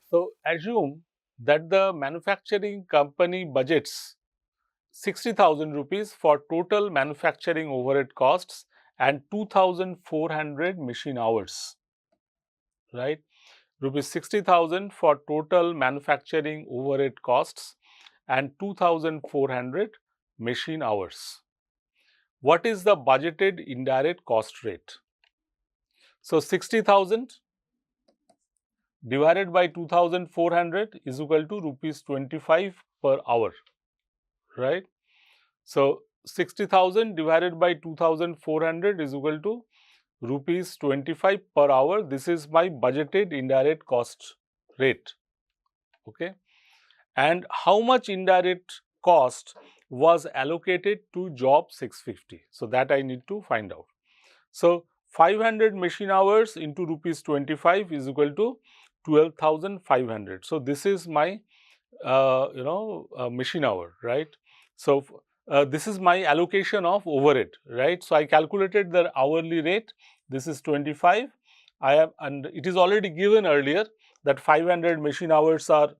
So, assume that the manufacturing company budgets 60,000 rupees for total manufacturing overhead costs and 2,400 machine hours, right? Rupees 60,000 for total manufacturing overhead costs and 2,400 machine hours. What is the budgeted indirect cost rate? So, 60,000 divided by 2,400 is equal to rupees 25 per hour, right? So, 60,000 divided by 2,400 is equal to rupees 25 per hour. This is my budgeted indirect cost rate, okay? And how much indirect cost was allocated to job 650? So, that I need to find out. So, 500 machine hours into rupees 25 is equal to 12,500. So, this is my machine hour, right? So, this is my allocation of overhead, right? So, I calculated the hourly rate. This is 25. I have, and it is already given earlier that 500 machine hours are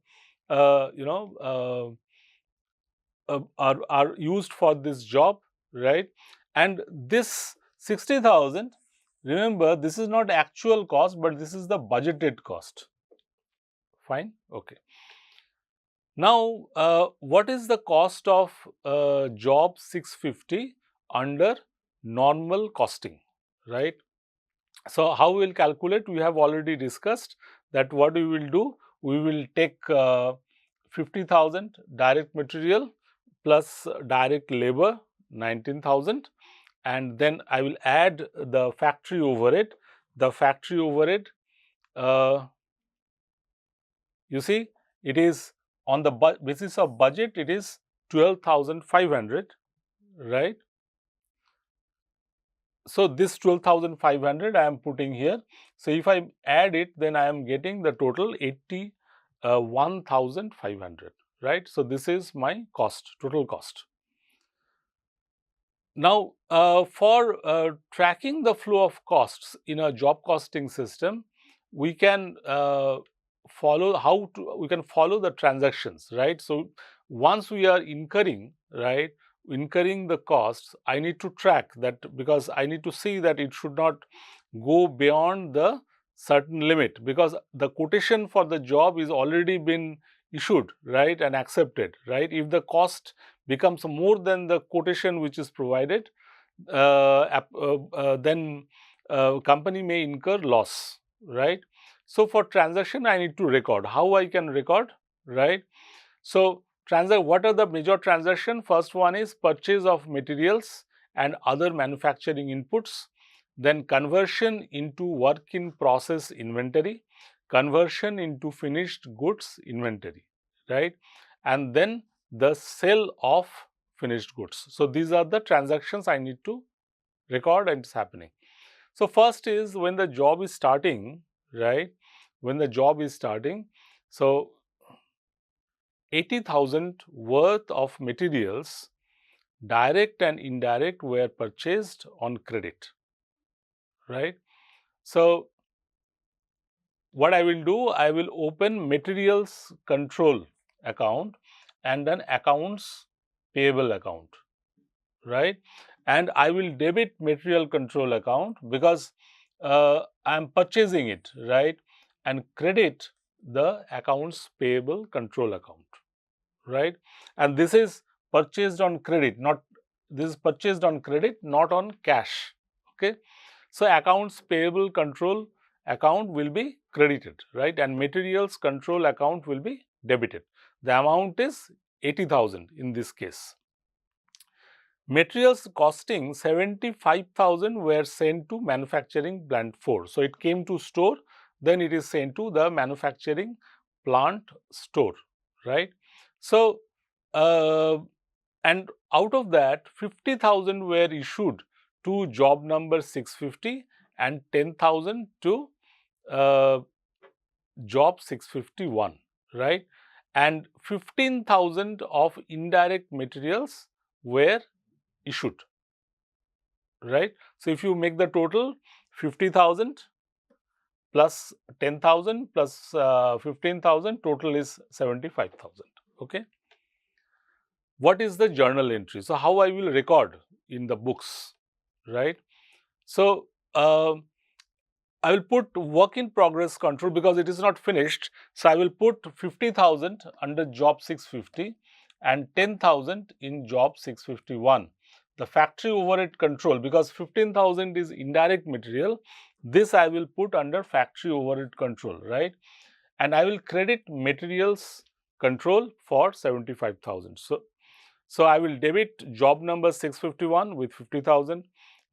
are used for this job, right? And this 60,000, remember, this is not actual cost, but this is the budgeted cost. Fine, okay. Now, what is the cost of job 650 under normal costing, right? So, how we will calculate? We have already discussed that what we will do, we will take 50,000 direct material plus direct labor 19,000, and then I will add the factory overhead. The factory overhead, you see, it is on the basis of budget, it is 12,500, right? So, this 12,500 I am putting here. So, if I add it, then I am getting the total 81,500, right? So, this is my cost, total cost. Now, for tracking the flow of costs in a job costing system, we can follow the transactions, right? So, once we are incurring, right, incurring the costs, I need to track that, because I need to see that it should not go beyond the certain limit, because the quotation for the job is already been issued, right, and accepted, right. If the cost becomes more than the quotation which is provided, then company may incur loss, right. So, for transaction I need to record. How I can record, right? So, what are the major transaction? First one is purchase of materials and other manufacturing inputs, then conversion into work in process inventory, conversion into finished goods inventory, right, and then the sale of finished goods. So, these are the transactions I need to record and it's happening. So, first is when the job is starting, right, when the job is starting. So, 80,000 worth of materials, direct and indirect, were purchased on credit, right. So, what I will do, I will open materials control account and then accounts payable account, right, and I will debit material control account because I am purchasing it, right, and credit the accounts payable control account, right, and this is purchased on credit, not this is purchased on credit, not on cash, okay. So, accounts payable control account will be credited, right, and materials control account will be debited. The amount is 80,000 in this case. Materials costing 75,000 were sent to manufacturing plant 4. So, it came to store, then it is sent to the manufacturing plant store, right. So, and out of that 50,000 were issued to job number 650 and 10,000 to job 651, right, and 15,000 of indirect materials were issued, right. So, if you make the total 50,000 plus 10,000 plus 15,000, total is 75,000. Okay. What is the journal entry? So, how I will record in the books, right? So, I will put work in progress control because it is not finished. So, I will put 50,000 under job 650 and 10,000 in job 651. The factory overhead control, because 15,000 is indirect material, this I will put under factory overhead control, right? And I will credit materials control for 75,000. So I will debit job number 651 with 50,000,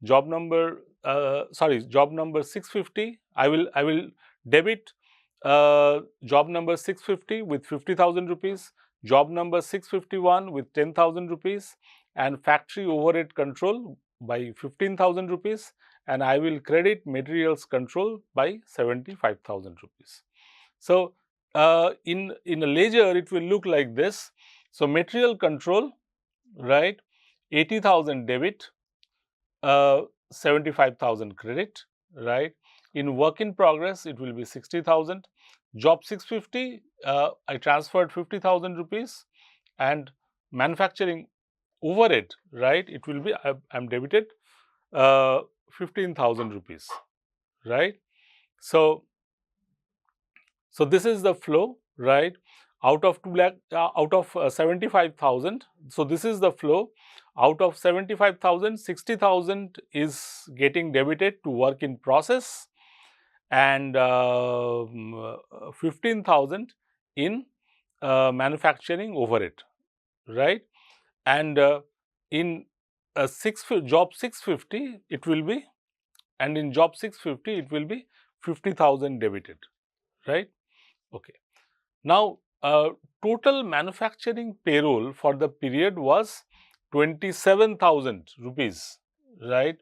job number job number 650. I will debit job number 650 with 50,000 rupees, job number 651 with 10,000 rupees, and factory overhead control by 15,000 rupees, and I will credit materials control by 75,000 rupees. So in a ledger it will look like this. So material control, right, 80,000 debit, 75,000 credit, right. In work in progress it will be 60,000. Job 650, I transferred 50,000 rupees, and manufacturing overhead, right, it will be I am debited 15,000 rupees, right. So this is the flow, right, out of 2 lakh, out of 75,000. So this is the flow. Out of 75,000, 60,000 is getting debited to work in process, and 15,000 in manufacturing overhead, right. And in job 650 it will be, and in job 650 it will be 50,000 debited, right. Okay. Now, total manufacturing payroll for the period was 27,000 rupees, right,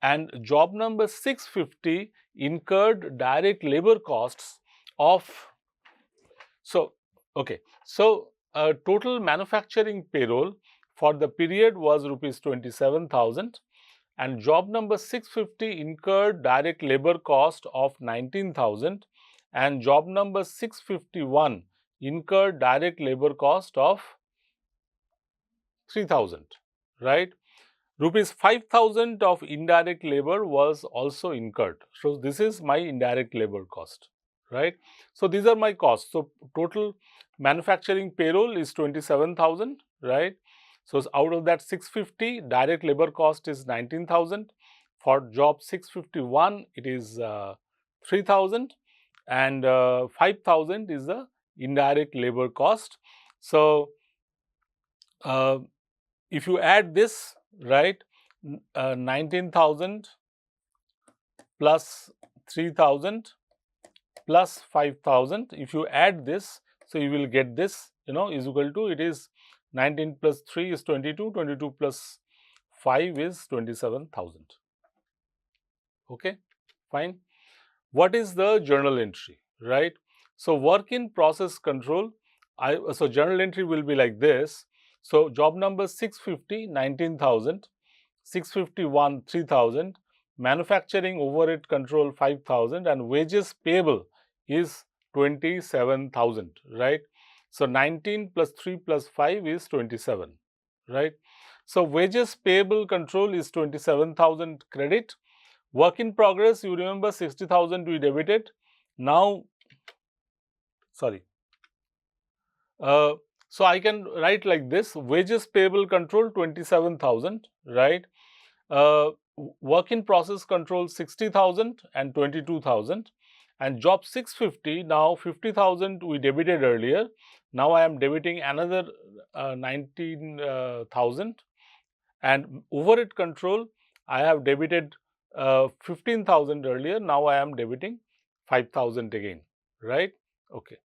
and job number 650 incurred direct labor costs of, total manufacturing payroll for the period was rupees 27,000, and job number 650 incurred direct labor cost of 19,000, and job number 651 incurred direct labor cost of 3,000, right. Rupees 5,000 of indirect labor was also incurred. So this is my indirect labor cost, right. So these are my costs. So total manufacturing payroll is 27,000, right. So out of that 650, direct labor cost is 19,000. For job 651, it is 3,000, and 5,000 is the indirect labor cost. So if you add this, right, 19,000 plus 3,000 plus 5,000, if you add this, so you will get this, is equal to, it is 19 plus 3 is 22, 22 plus 5 is 27,000. Okay, fine. What is the journal entry, right? So work in process control, so journal entry will be like this. So job number 650, 19,000, 651, 3,000, manufacturing overhead control 5,000, and wages payable is 27,000, right? So 19 plus 3 plus 5 is 27, right? So wages payable control is 27,000 credit. Work in progress, you remember 60,000 we debited. Now, so I can write like this: wages payable control 27,000, right? Work in process control 60,000 and 22,000, and job 650. Now 50,000 we debited earlier. Now I am debiting another 19,000, and overhead control I have debited 15,000 earlier. Now I am debiting 5,000 again, right? Okay.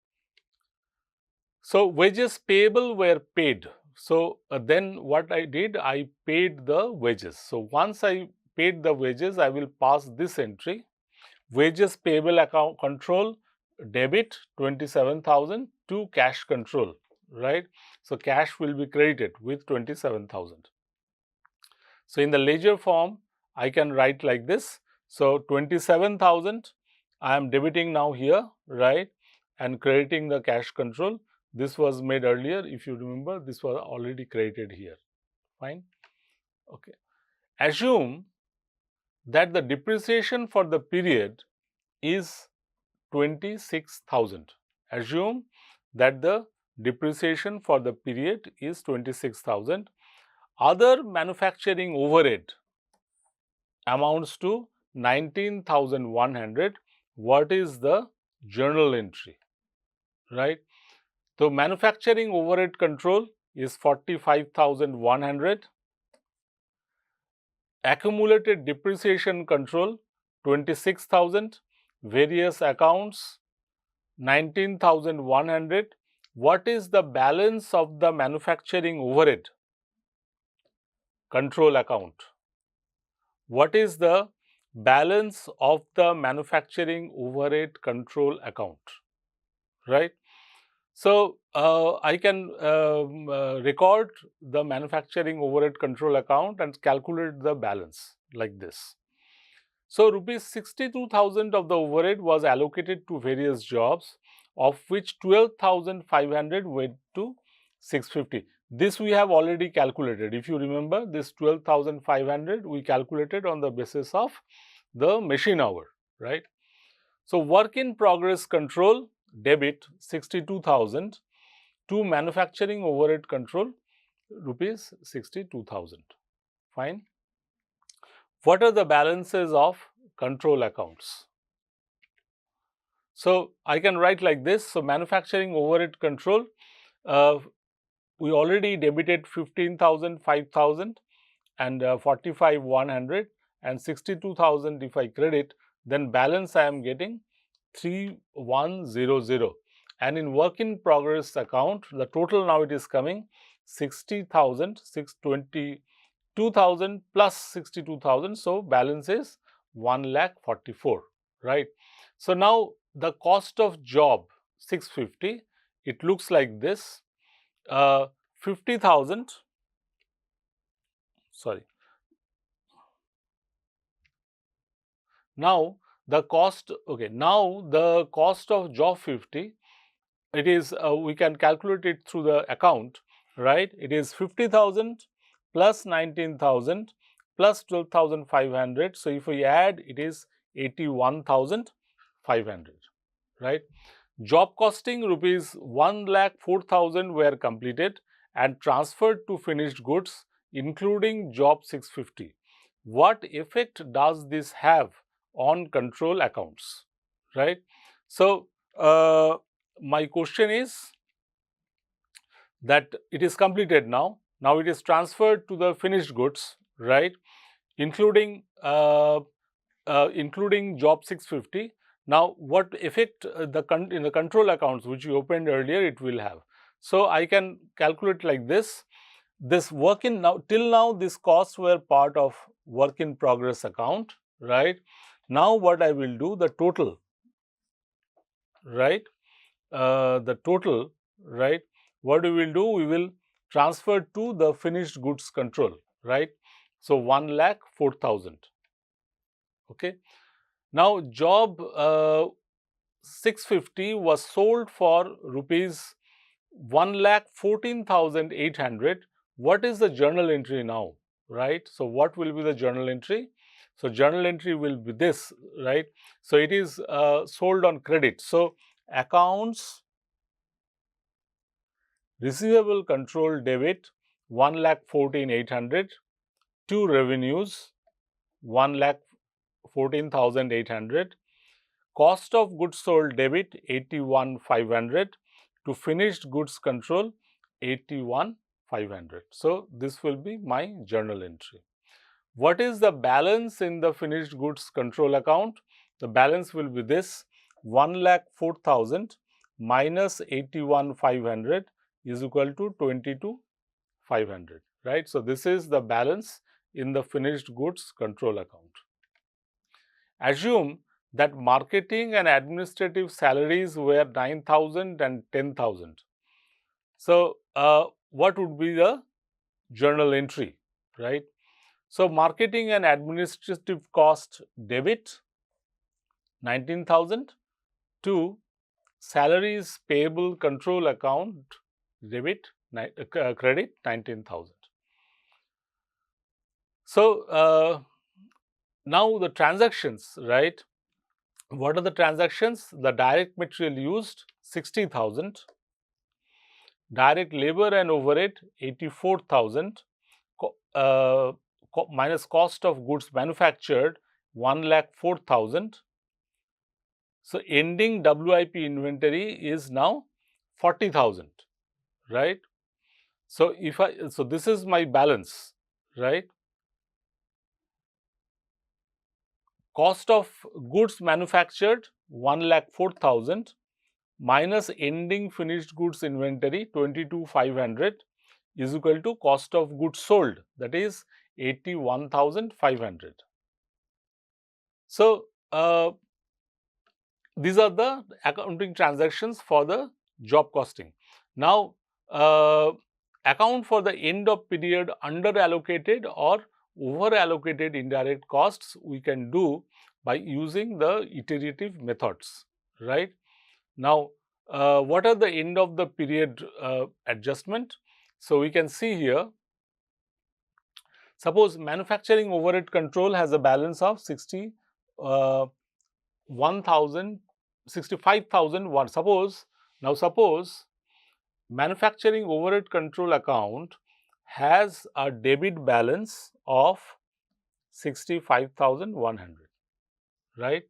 So wages payable were paid. So then what I did, I paid the wages. So once I paid the wages, I will pass this entry: wages payable account control debit 27,000 to cash control, right? So cash will be credited with 27,000. So in the ledger form, I can write like this. So 27,000 I am debiting now here, right, and crediting the cash control. This was made earlier. If you remember, this was already credited here. Fine. Okay. Assume that the depreciation for the period is 26,000. Assume that the depreciation for the period is 26,000. Other manufacturing overhead amounts to 19,100. What is the journal entry? Right. So, manufacturing overhead control is 45,100. Accumulated depreciation control 26,000. Various accounts 19,100. What is the balance of the manufacturing overhead control account? What is the balance of the manufacturing overhead control account? Right. So, I can record the manufacturing overhead control account and calculate the balance like this. So, rupees 62,000 of the overhead was allocated to various jobs, of which 12,500 went to 650. This we have already calculated. If you remember, this 12,500 we calculated on the basis of the machine hour, right. So, work in progress control debit 62,000 to manufacturing overhead control rupees 62,000. Fine. What are the balances of control accounts? So, I can write like this. So, manufacturing overhead control, we already debited 15,000, 5,000 and 45,100 and 62,000 if I credit, then balance I am getting 3,100. And in work in progress account, the total now it is coming 60,000, 22,000 plus 62,000. So, balance is 1,44,000, right. So, now the cost of job 650, it looks like this, 50,000, sorry. Now, the cost, okay, now the cost of job 50, it is, we can calculate it through the account, right. It is 50,000 plus 19,000 plus 12,500. So, if we add, it is 81,500, right. Job costing rupees 1,04,000 were completed and transferred to finished goods, including job 650. What effect does this have on control accounts, right. So, my question is that it is completed now. Now, it is transferred to the finished goods, right, including including job 650. Now, what effect in the control accounts which we opened earlier it will have. So, I can calculate like this. This work in now, till now these costs were part of work in progress account, right. Now, what I will do, the total, right, the total, right, what we will do, we will transfer to the finished goods control, right. So, 1,04,000. Okay. Now, job 650 was sold for rupees 1,14,800. What is the journal entry now, right? So, what will be the journal entry? So, journal entry will be this, right? So, it is sold on credit. So, accounts receivable control debit 1,14,800 to revenues 1,14,800. Cost of goods sold debit 81,500 to finished goods control 81,500. So, this will be my journal entry. What is the balance in the finished goods control account? The balance will be this: 1,04,000 minus 81,500 is equal to 22,500, right. So, this is the balance in the finished goods control account. Assume that marketing and administrative salaries were 9,000 and 10,000. So, what would be the journal entry, right? So, marketing and administrative cost debit 19,000 to salaries payable control account debit credit 19,000. So, now the transactions, right? What are the transactions? The direct material used 60,000, direct labor and overhead 84,000, minus cost of goods manufactured 1,04,000. So, ending WIP inventory is now 40,000, right? So, so this is my balance, right? Cost of goods manufactured 1,04,000 minus ending finished goods inventory 22,500 is equal to cost of goods sold, that is 81,500. So, these are the accounting transactions for the job costing. Now, account for the end of period under allocated or over allocated indirect costs we can do by using the iterative methods, right. Now, what are the end of the period adjustment? So, we can see here, suppose manufacturing overhead control has a balance of 65,001. Suppose manufacturing overhead control account has a debit balance of 65,100, right?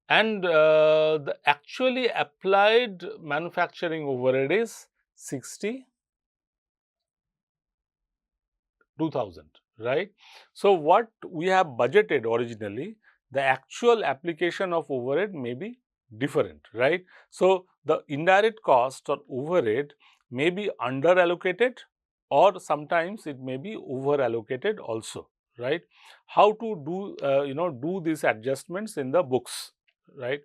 And the actually applied manufacturing overhead is 62,000, right? So, what we have budgeted originally, the actual application of overhead may be different, right? So, the indirect cost or overhead may be under allocated or sometimes it may be over allocated also, right? How to do do these adjustments in the books, right?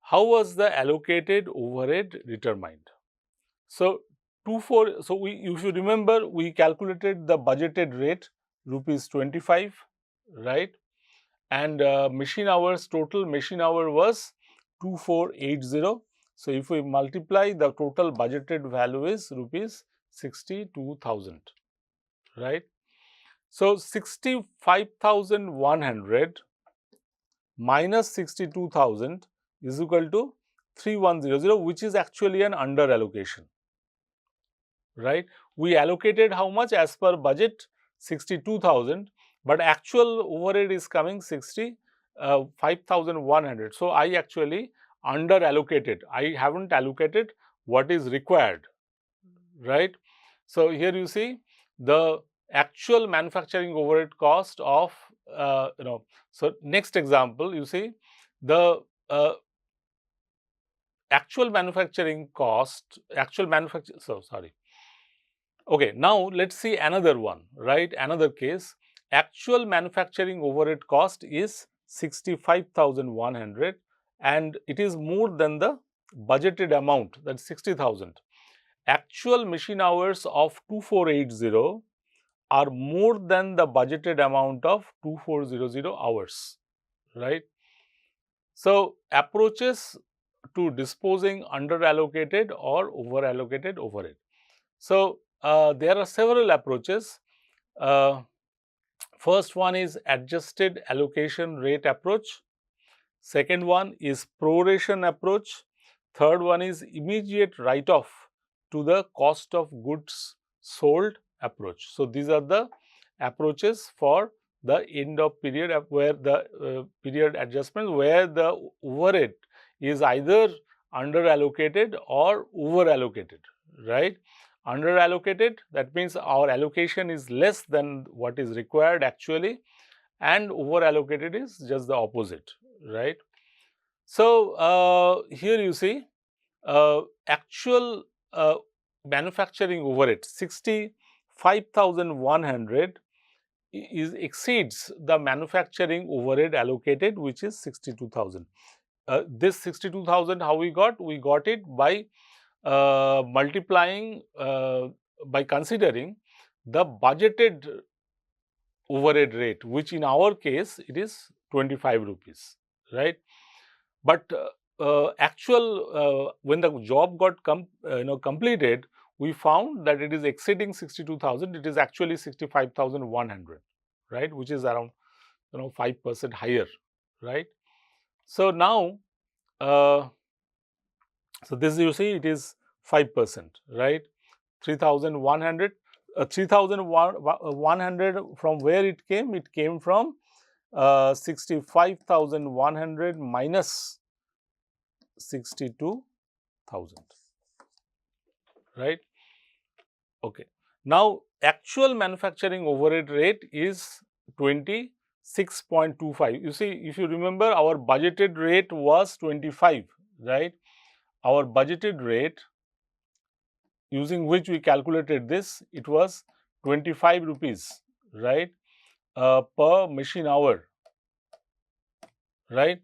How was the allocated overhead determined? So, if you remember, we calculated the budgeted rate rupees 25, right, and total machine hour was 2480. So, if we multiply, the total budgeted value is rupees 62,000, right. So, 65,100 minus 62,000 is equal to 3100, which is actually an under allocation, right. We allocated how much as per budget? 62,000, but actual overhead is coming 65,100. So, I actually under allocated. I haven't allocated what is required, right. So, here you see the actual manufacturing overhead cost of So, next example, you see the actual manufacturing cost, Okay, now let us see another one, right, another case. Actual manufacturing overhead cost is 65,100 and it is more than the budgeted amount, that is 60,000. Actual machine hours of 2480 are more than the budgeted amount of 2400 hours, right. So, approaches to disposing under allocated or over allocated overhead. So, there are several approaches. First one is adjusted allocation rate approach. Second one is proration approach. Third one is immediate write-off to the cost of goods sold approach. So, these are the approaches for the end of period where the period adjustment, where the overhead is either under allocated or over allocated, right. Under allocated, that means our allocation is less than what is required actually, and over allocated is just the opposite, right. So, here you see actual manufacturing overhead 65,100 exceeds the manufacturing overhead allocated, which is 62,000. This 62,000 how we got? We got it by multiplying by considering the budgeted overhead rate, which in our case it is 25 rupees, right? But actual when the job got completed, we found that it is exceeding 62,000. It is actually 65,100, right? Which is around 5% higher, right? So now, so this you see it is 5%, right? 3,100, 3,100 from where it came? It came from 65,100 minus 62,000, right? Okay. Now, actual manufacturing overhead rate is 26.25. You see, if you remember, our budgeted rate was 25, right? Our budgeted rate using which we calculated this, it was 25 rupees, right, per machine hour, right?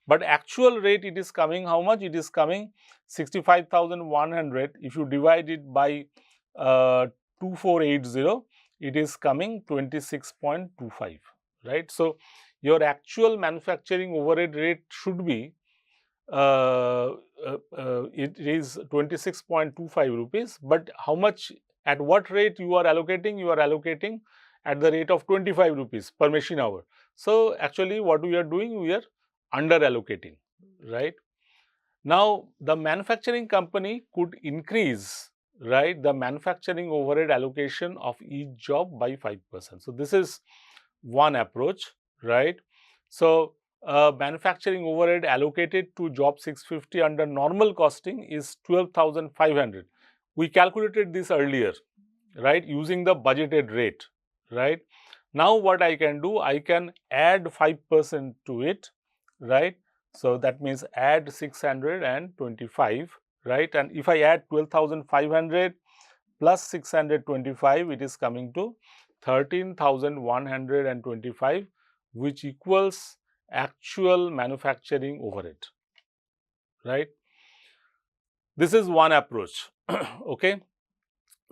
But actual rate it is coming how much? It is coming 65,100. If you divide it by 2480, it is coming 26.25, right? So, your actual manufacturing overhead rate should be it is 26.25 rupees, but how much, at what rate you are allocating? You are allocating at the rate of 25 rupees per machine hour. So, actually what we are doing, we are under allocating, right? Now, the manufacturing company could increase, right, the manufacturing overhead allocation of each job by 5%. So, this is one approach, right? So, manufacturing overhead allocated to job 650 under normal costing is 12,500. We calculated this earlier, right, using the budgeted rate, right? Now, what I can do, I can add 5% to it, right? So, that means add 625, right? And if I add 12,500 plus 625, it is coming to 13,125, which equals actual manufacturing overhead, right? This is one approach, okay.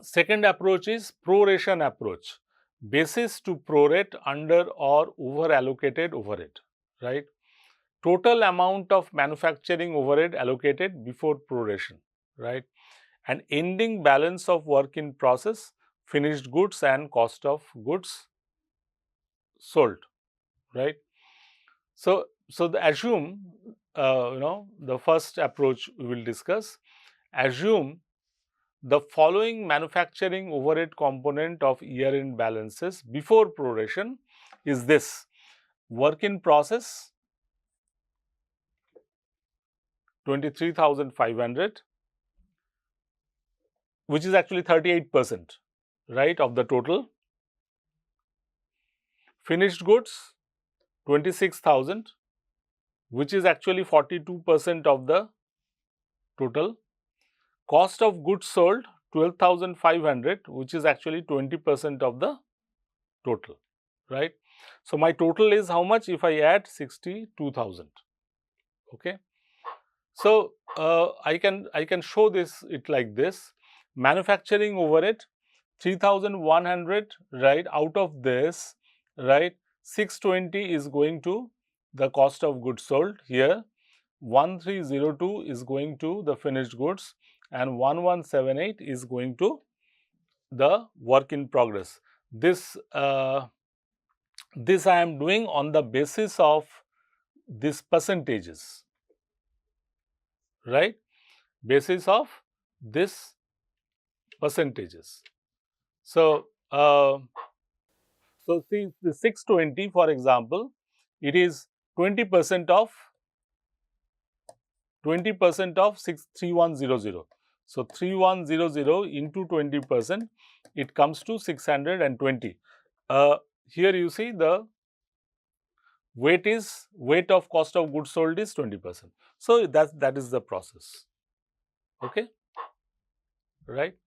Second approach is proration approach, basis to prorate under or over allocated overhead, right? Total amount of manufacturing overhead allocated before proration, right? And ending balance of work in process, finished goods and cost of goods sold, right? So, assume, the first approach we will discuss, assume the following manufacturing overhead component of year-end balances before proration is this: work in process 23,500, which is actually 38%, right, of the total. Finished goods 26,000, which is actually 42% of the total. Cost of goods sold 12,500, which is actually 20% of the total, right? So, my total is how much if I add 62,000, okay. So, I can show this it like this: manufacturing overhead 3,100, right, out of this, right, 620 is going to the cost of goods sold here, 1302 is going to the finished goods, and 1178 is going to the work in progress. This I am doing on the basis of these percentages, right, basis of this percentages. So, see the 620, for example, it is 20% of 3100. So, 3100 into 20%, it comes to 620. Here you see the weight of cost of goods sold is 20%. So, that is the process, okay, right.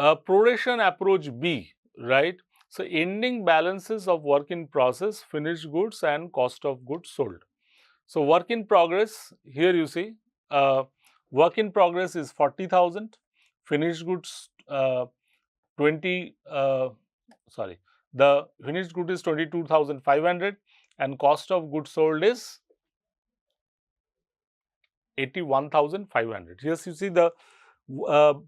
Proration approach B, right. So, ending balances of work in process, finished goods and cost of goods sold. So, work in progress, here you see work in progress is 40,000, finished goods the finished good is 22,500 and cost of goods sold is 81,500. Here you see the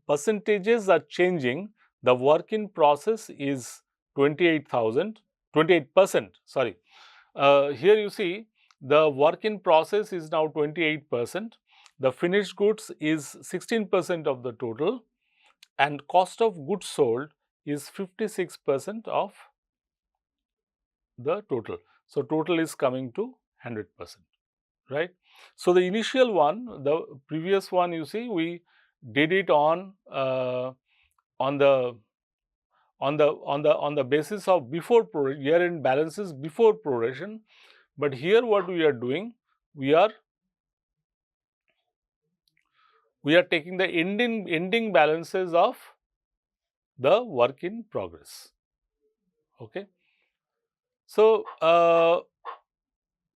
percentages are changing. The work in process is 28%, sorry. Here you see the work in process is now 28%, the finished goods is 16% of the total, and cost of goods sold is 56% of the total. So, total is coming to 100%, right. So, the initial one, the previous one, you see, we did it on the basis of before year-end balances before proration, but here what we are doing, we are taking the ending balances of the work in progress. Okay. So,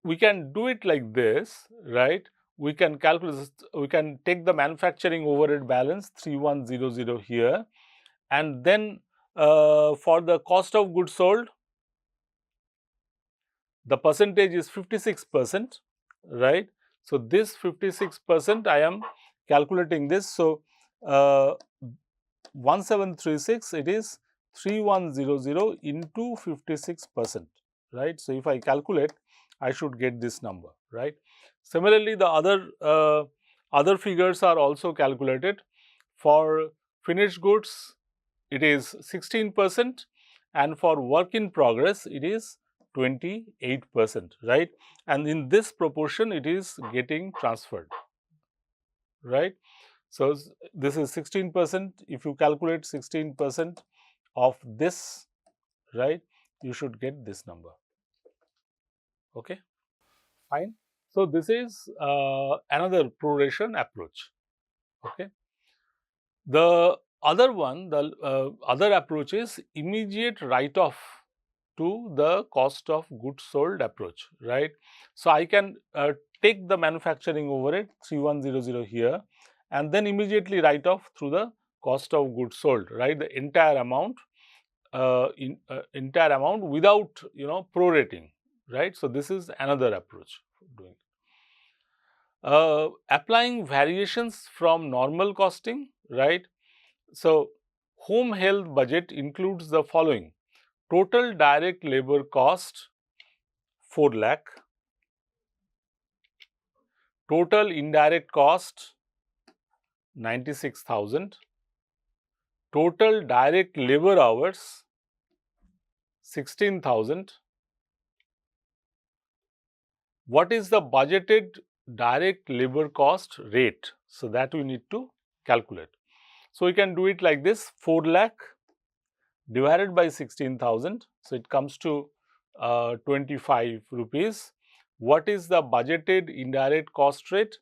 we can do it like this, right. We can calculate, we can take the manufacturing overhead balance 3100 here, and then for the cost of goods sold, the percentage is 56%, right. So, this 56% I am calculating this. So, 1736, it is 3100 into 56%, right. So, if I calculate, I should get this number, right. Similarly, the other figures are also calculated. For finished goods, it is 16%, and for work in progress, it is 28%, right. And in this proportion, it is getting transferred, right. So, this is 16%. If you calculate 16% of this, right, you should get this number. Okay, fine. So, this is another proration approach. Okay. The other one, the other approach is immediate write-off to the cost of goods sold approach, right. So, I can take the manufacturing overhead 3100 here, and then immediately write off through the cost of goods sold, right, the entire amount without prorating, right. So, this is another approach for doing it. Applying variations from normal costing, right. So, home health budget includes the following: total direct labor cost 4 lakh, total indirect cost 96,000, total direct labor hours 16,000. What is the budgeted direct labor cost rate? So, that we need to calculate. So, we can do it like this: 4 lakh divided by 16,000. So, it comes to 25 rupees. What is the budgeted indirect cost rate?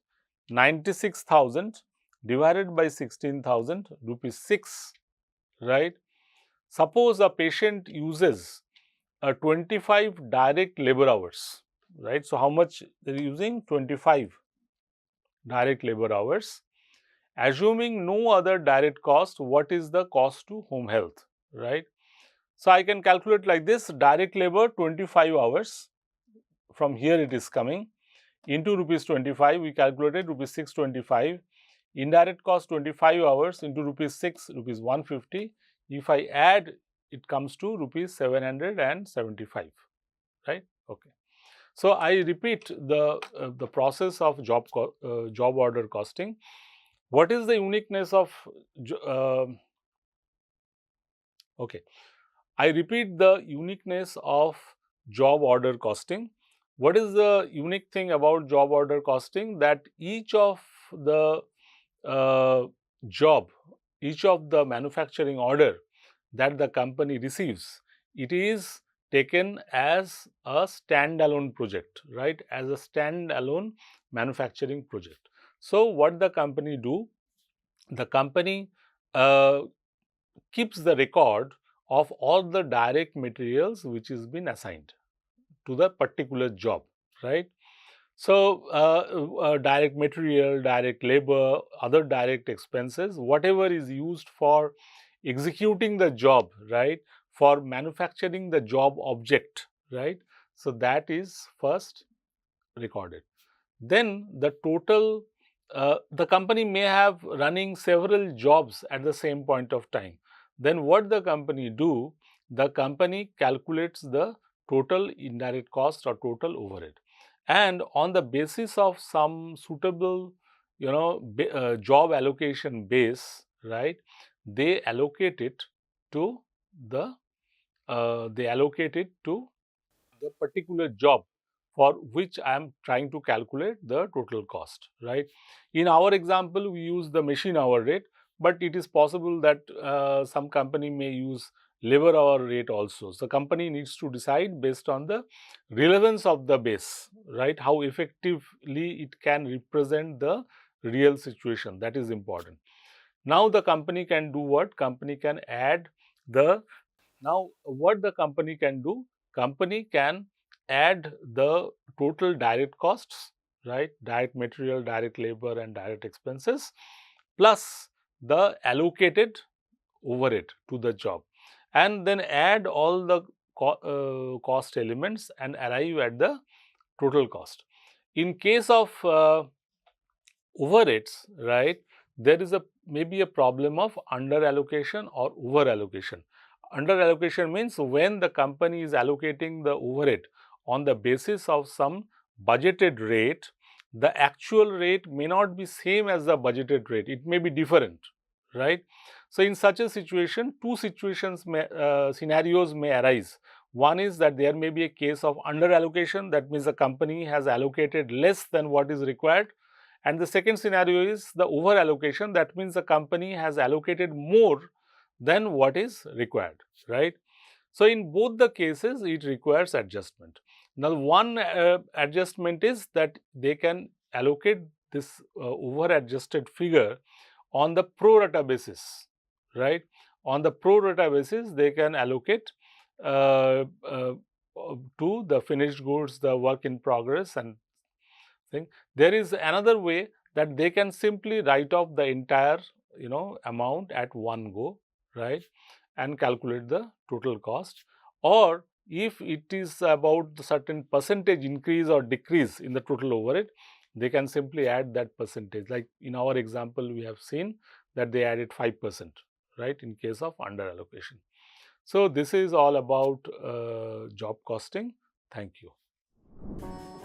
96,000 divided by 16,000, rupees 6, right. Suppose a patient uses 25 direct labor hours, right. So, how much they are using? 25 direct labor hours. Assuming no other direct cost, what is the cost to home health, right. So, I can calculate like this: direct labor 25 hours, from here it is coming, into rupees 25, we calculated rupees 625, indirect cost 25 hours into rupees 6, rupees 150. If I add, it comes to rupees 775, right. Okay. So, I repeat the process of job order costing. What is the uniqueness of okay. I repeat the uniqueness of job order costing. What is the unique thing about job order costing? That each of the each of the manufacturing order that the company receives, it is taken as a standalone project, right, as a standalone manufacturing project. So, what the company do? The company keeps the record of all the direct materials which has been assigned to the particular job, right. So, direct material, direct labor, other direct expenses, whatever is used for executing the job, right, for manufacturing the job object, right. So, that is first recorded. Then the total the company may have running several jobs at the same point of time. Then what the company do? The company calculates the total indirect cost or total overhead, and on the basis of some suitable, job allocation base, right? They allocate it to the they allocate it to the particular job for which I am trying to calculate the total cost, right? In our example, we use the machine hour rate, but it is possible that some company may use labor hour rate also. So, company needs to decide based on the relevance of the base, right? How effectively it can represent the real situation, that is important. Now, the company can do what? Company can add the now, what the company can do? Company can add the total direct costs, right? Direct material, direct labor, and direct expenses, plus the allocated overhead to the job, and then add all the cost elements and arrive at the total cost. In case of overheads, right, there is a maybe a problem of under allocation or over allocation. Under allocation means when the company is allocating the overhead on the basis of some budgeted rate, the actual rate may not be same as the budgeted rate, it may be different, right. So, in such a situation, two scenarios may arise. One is that there may be a case of under allocation, that means the company has allocated less than what is required, and the second scenario is the over allocation, that means the company has allocated more than what is required, right. So, in both the cases it requires adjustment. Now, one adjustment is that they can allocate this over adjusted figure on the pro rata basis, right. On the pro rata basis, they can allocate uh, uh, to the finished goods, the work in progress, and thing. There is another way that they can simply write off the entire amount at one go, right, and calculate the total cost. Or if it is about the certain percentage increase or decrease in the total overhead, they can simply add that percentage. Like in our example, we have seen that they added 5%, right, in case of under allocation. So, this is all about job costing. Thank you.